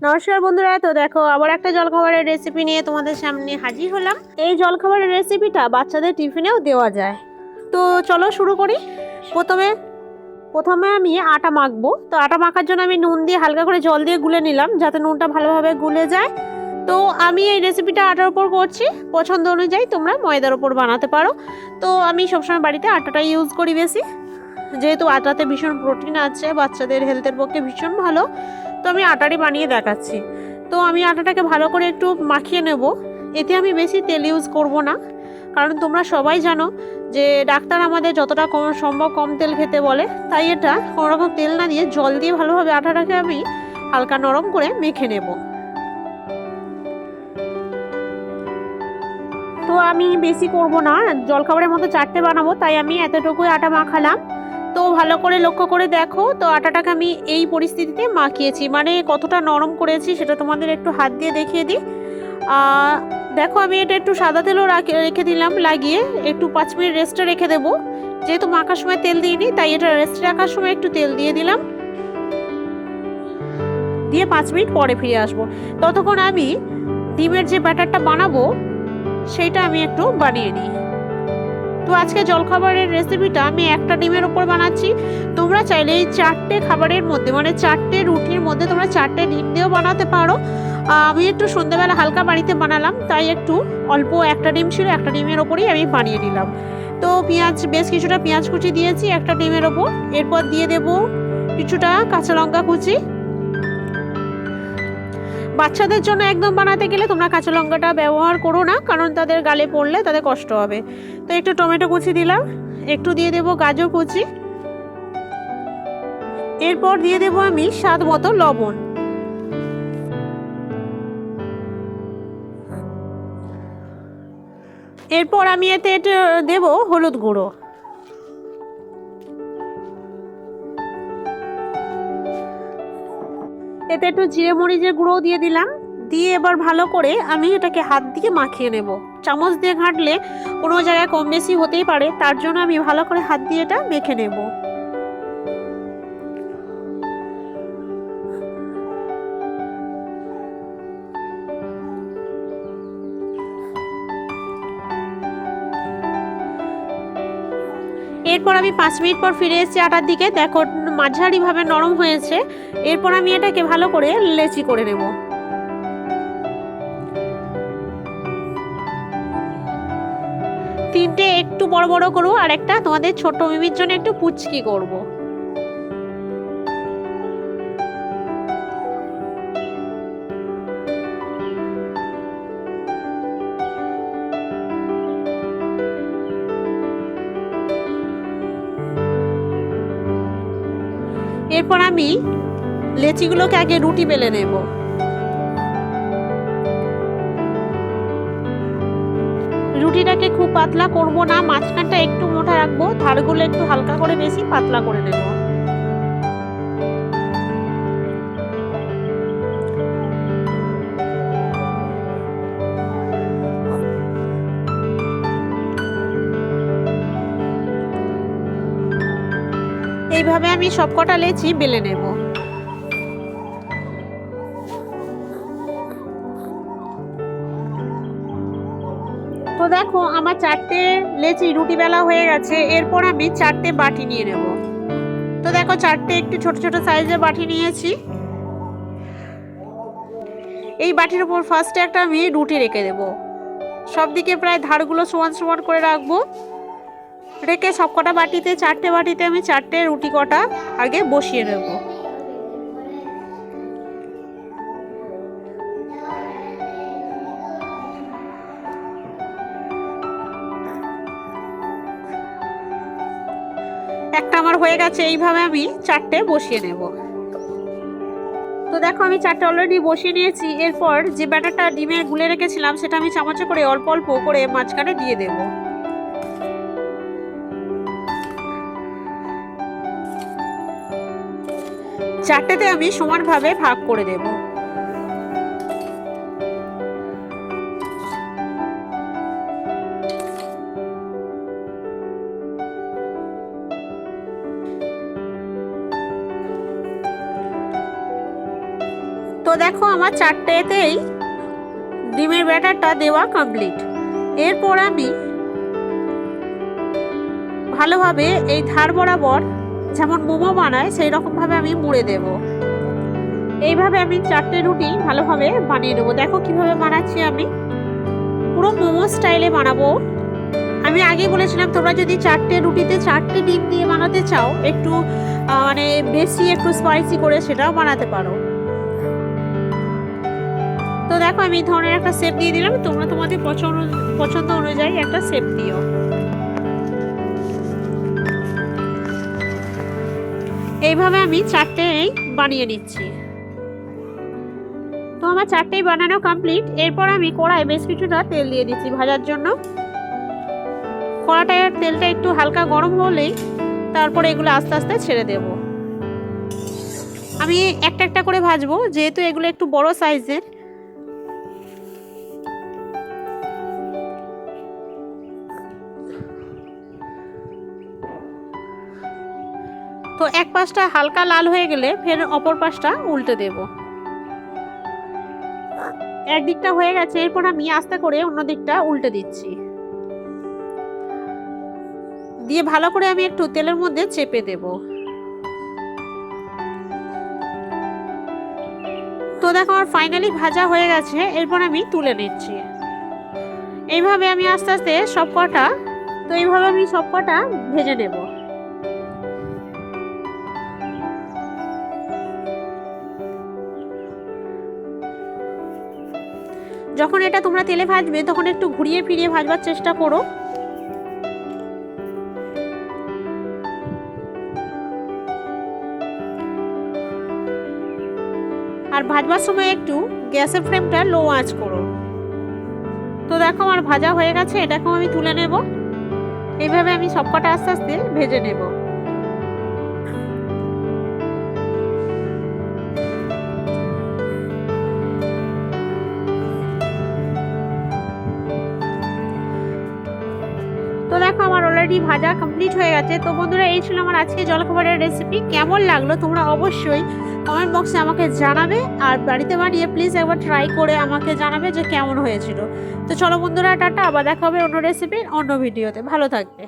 নমস্কার বন্ধুরা, তো দেখো আবার একটা জলখাবারের রেসিপি নিয়ে তোমাদের সামনে হাজির হলাম। এই জলখাবারের রেসিপিটা বাচ্চাদের টিফিনেও দেওয়া যায়। তো চলো শুরু করি। প্রথমে আমি আটা মাখবো। তো আটা মাখার জন্য আমি নুন দিয়ে হালকা করে জল দিয়ে গুলে নিলাম, যাতে নুনটা ভালোভাবে গুলে যায়। তো আমি এই রেসিপিটা আটার উপর করছি, পছন্দ অনুযায়ী তোমরা ময়দার উপর বানাতে পারো। তো আমি সবসময় বাড়িতে আটাটা ইউজ করি বেশি, যেহেতু আটাতে ভীষণ প্রোটিন আছে, বাচ্চাদের হেলথের পক্ষে ভীষণ ভালো। তো আমি আটারই বানিয়ে দেখাচ্ছি। তো আমি আটাটাকে ভালো করে একটু মাখিয়ে নেব। এতে আমি বেশি তেল ইউজ করব না, কারণ তোমরা সবাই জানো যে ডাক্তার আমাদের যতটা কম সম্ভব কম তেল খেতে বলে। তাই এটা কোনোরকম তেল না দিয়ে জল দিয়ে ভালোভাবে আটাটাকে আমি হালকা নরম করে মেখে নেব। তো আমি বেশি করব না, জলখাবারের মতো 4টে বানাবো, তাই আমি এতটুকুই আটা মাখালাম। তো ভালো করে লক্ষ্য করে দেখো, তো আটাটাকে আমি এই পরিস্থিতিতে মাখিয়েছি, মানে কতটা নরম করেছি সেটা তোমাদের একটু হাত দিয়ে দেখিয়ে দিই। দেখো আমি এটা একটু সাদা তেলও রেখে দিলাম লাগিয়ে, একটু 5 মিনিট রেস্টে রেখে দেবো। যেহেতু মাখার সময় তেল দিইনি, তাই এটা রেস্টে রাখার সময় একটু তেল দিয়ে দিলাম, দিয়ে 5 মিনিট পরে ফিরে আসবো। ততক্ষণ আমি ডিমের যে ব্যাটারটা বানাবো সেইটা আমি একটু বানিয়ে নিই। তো আজকে জলখাবারের রেসিপিটা আমি একটা ডিমের উপর বানাচ্ছি। তোমরা চাইলে এই 4টে খাবারের মধ্যে, মানে 4টে রুটির মধ্যে তোমরা 4টে ডিম দিয়েও বানাতে পারো। আমি একটু সন্ধ্যেবেলা হালকা বাড়িতে বানালাম, তাই একটু অল্প একটা ডিম ছিল, একটা ডিমের ওপরেই আমি বানিয়ে নিলাম। তো বেশ কিছুটা পেঁয়াজ কুচি দিয়েছি একটা ডিমের ওপর। এরপর দিয়ে দেব কিছুটা কাঁচা লঙ্কা কুচি। বাচ্চাদের জন্য একদম বানাতে গেলে তোমরা কাঁচা লঙ্কাটা ব্যবহার করো না, কারণ তাদের গালে পড়লে তাদের কষ্ট হবে। তো একটু টমেটো কুচি দিলাম, একটু দিয়ে দেব গাজর কুচি, এরপর দিয়ে দেব আমি স্বাদ মতো লবণ। এরপর আমি এতে দেব হলুদ গুঁড়ো। এতে একটু জিরে মরিচের গুঁড়ো দিয়ে দিলাম, দিয়ে এবার ভালো করে আমি এটাকে হাত দিয়ে মাখিয়ে নেব। চামচ দিয়ে ঘাঁটলে কোনো জায়গায় কম বেশি হতেই পারে, তার জন্য আমি ভালো করে হাত দিয়ে এটা মেখে নেব। এরপর আমি 5 মিনিট পর ফিরে এসেছি আটার দিকে। দেখো মাঝারিভাবে নরম হয়েছে। এরপর আমি এটাকে ভালো করে লেচি করে নেব। তিনটে একটু বড় বড় করব, আর একটা তোমাদের ছোট মিমির জন্য একটু পুচকি করব। এরপর আমি লেচিগুলোকে আগে রুটি বেলে নেব। রুটিটাকে খুব পাতলা করব না, মাঝখানটা একটু মোটা রাখবো, ধারগুলো একটু হালকা করে বেশি পাতলা করে নেব। এইভাবে আমি সবকটা লেচি বেলে নেব। তো দেখো আমার 4টে লেচি রুটি বেলা হয়ে গেছে। এরপর আমি 4টে বাটি নিয়ে নেব। তো দেখো 4টে একটু ছোট ছোট সাইজের বাটি নিয়েছি। এই বাটির উপর ফার্স্টে একটা আমি রুটি রেখে দেব। সব দিকে প্রায় ধারগুলো সমান সমান করে রাখবো। রেখে সবকটা বাটিতে, 4টে বাটিতে আমি 4টে রুটি কটা আগে বসিয়ে নেব। একটা আমার হয়ে গেছে, এইভাবে আমি 4টে বসিয়ে নেব। তো দেখো আমি 4টে অলরেডি বসিয়ে নিয়েছি। এরপর যে ব্যাটারটা ডিমে গুলে রেখেছিলাম সেটা আমি চামচে করে অল্প অল্প করে মাঝখানে দিয়ে দেব। চারটেতে আমি সমানভাবে ভাগ করে দেব। তো দেখো আমার চারটেতেই ডিমের ব্যাটারটা দেওয়া কমপ্লিট। এরপর আমি ভালোভাবে এই ধার বরাবর যেমন মোমো বানায় সেই রকমভাবে আমি মুড়ে দেব। এইভাবে আমি 4টে রুটি ভালোভাবে বানিয়ে নেবো। দেখো কিভাবে বানাচ্ছি, আমি পুরো মোমো স্টাইলে বানাবো। আমি আগেই বলেছিলাম তোমরা যদি 4টে রুটিতে 4টে ডিম দিয়ে বানাতে চাও, একটু মানে বেশি একটু স্পাইসি করে সেটাও বানাতে পারো। তো দেখো আমি এই ধরনের একটা শেপ দিয়ে দিলাম, তোমরা তোমাদের পছন্দ অনুযায়ী একটা শেপ দিও। এইভাবে আমি 4টেই বানিয়ে নিচ্ছি। তো আমার 4টেই বানানো কমপ্লিট। এরপর আমি কড়াই বেশ কিছুটা তেল দিয়ে দিচ্ছি ভাজার জন্য। কড়াটায় তেলটা একটু হালকা গরম হলেই তারপরে এগুলো আস্তে আস্তে ছেড়ে দেব। আমি একটা একটা করে ভাজবো, যেহেতু এগুলো একটু বড় সাইজের। তো এক পাশটা হালকা লাল হয়ে গেলে ফের অপর পাশটা উল্টে দেব। একদিকটা হয়ে গেছে, এরপর আমি আস্তে করে অন্য দিকটা উল্টে দিচ্ছি, দিয়ে ভালো করে আমি একটু তেলের মধ্যে চেপে দেব। তো দেখো আমার ফাইনালি ভাজা হয়ে গেছে, এরপর আমি তুলে নিচ্ছি। এইভাবে আমি আস্তে আস্তে সবকটা ভেজে নেব। যখন এটা তোমরা তেলে ভাজবে তখন একটু ঘুরিয়ে ফিরিয়ে ভাজবার চেষ্টা করো। আর ভাজবার সময় একটু গ্যাসের ফ্লেমটা লো আঁচ করো। তো দেখো আমার ভাজা হয়ে গেছে, এটাকেও আমি তুলে নেব। এইভাবে আমি সবকটা আস্তে আস্তে ভেজে নেব। তো দেখো আমার অলরেডি ভাজা কমপ্লিট হয়ে গেছে। তো বন্ধুরা, এই ছিল আমার আজকে জলখাবারের রেসিপি। কেমন লাগলো তোমরা অবশ্যই কমেন্ট বক্সে আমাকে জানাবে, আর বাড়িতে বানিয়ে প্লিজ একবার ট্রাই করে আমাকে জানাবে যে কেমন হয়েছিল। তো চলো বন্ধুরা, টাটা, আবার দেখা হবে অন্য রেসিপির অন্য ভিডিওতে। ভালো থাকবে।